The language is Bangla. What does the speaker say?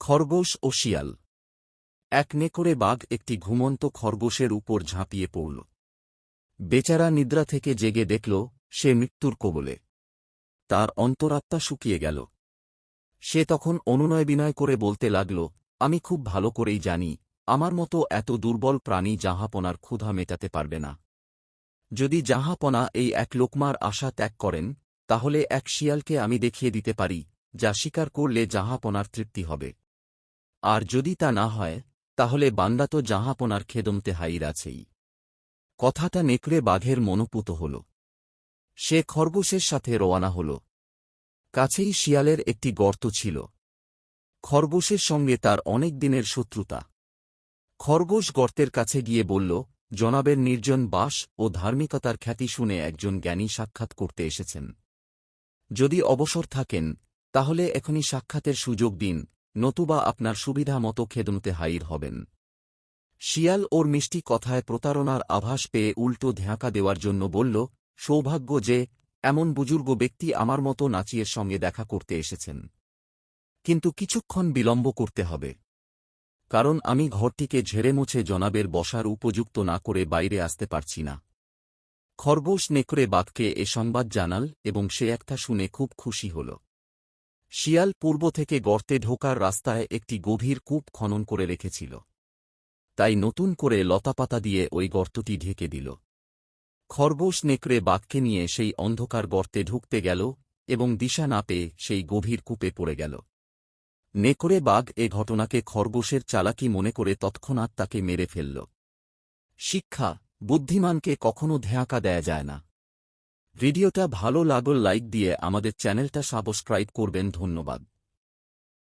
খরগোশ ও শিয়াল। এক নেকড়ে বাঘ একটি ঘুমন্ত খরগোশের উপর ঝাঁপিয়ে পড়ল। বেচারা নিদ্রা থেকে জেগে দেখল সে মৃত্যুর কবলে। তার অন্তরাত্মা শুকিয়ে গেল। সে তখন অনুনয় বিনয় করে বলতে লাগল, আমি খুব ভালো করেই জানি আমার মতো এত দুর্বল প্রাণী জাহাপনার ক্ষুধা মেটাতে পারবে না। যদি জাহাপনা এই এক লোকমার আশা ত্যাগ করেন, তাহলে এক শিয়ালকে আমি দেখিয়ে দিতে পারি যা স্বীকার করলে জাহাপনার তৃপ্তি হবে। আর যদি তা না হয়, তাহলে বান্দা তো জাহাপনার খেদমতে হাইর আছেই। কথাটা নেকড়ে বাঘের মনোপুত হল। সে খরগোশের সাথে রওয়ানা হল। কাছেই শিয়ালের একটি গর্ত ছিল। খরগোশের সঙ্গে তার অনেক দিনের শত্রুতা। খরগোশ গর্তের কাছে গিয়ে বলল, জনাবের নির্জন বাস ও ধার্মিকতার খ্যাতি শুনে একজন জ্ঞানী সাক্ষাৎ করতে এসেছেন। যদি অবসর থাকেন, তাহলে এখনই সাক্ষাতের সুযোগ দিন, নতুবা আপনার সুবিধা মতো খেদমতে হাইর হবেন। শিয়াল ওর মিষ্টি কথায় প্রতারণার আভাস পেয়ে উল্টো ধ্যাঁকা দেওয়ার জন্য বলল, সৌভাগ্য যে এমন বুজুর্গ ব্যক্তি আমার মতো নাচিয়ের সঙ্গে দেখা করতে এসেছেন। কিন্তু কিছুক্ষণ বিলম্ব করতে হবে, কারণ আমি ঘরটিকে ঝেড়ে মুছে জনাবের বসার উপযুক্ত না করে বাইরে আসতে পারছি না। খরগোশ নেকড়ে বাঘকে এ সংবাদ জানাল এবং সে একটা শুনে খুব খুশি হল। শিয়াল পূর্ব থেকে গর্তে ঢোকার রাস্তায় একটি গভীর কূপ খনন করে রেখেছিল, তাই নতুন করে লতাপাতা দিয়ে ওই গর্তটি ঢেকে দিল। খরগোশ নেকড়ে বাঘকে নিয়ে সেই অন্ধকার গর্তে ঢুকতে গেল এবং দিশা না পেয়ে সেই গভীর কূপে পড়ে গেল। নেকড়ে বাঘ এ ঘটনাকে খরগোশের চালাকি মনে করে তৎক্ষণাৎ তাকে মেরে ফেলল। শিক্ষা: বুদ্ধিমানকে কখনো ধ্যাঁকা দেয়া যায় না। ভিডিওটা ভালো লাগলে লাইক দিয়ে আমাদের চ্যানেলটা সাবস্ক্রাইব করবেন। ধন্যবাদ।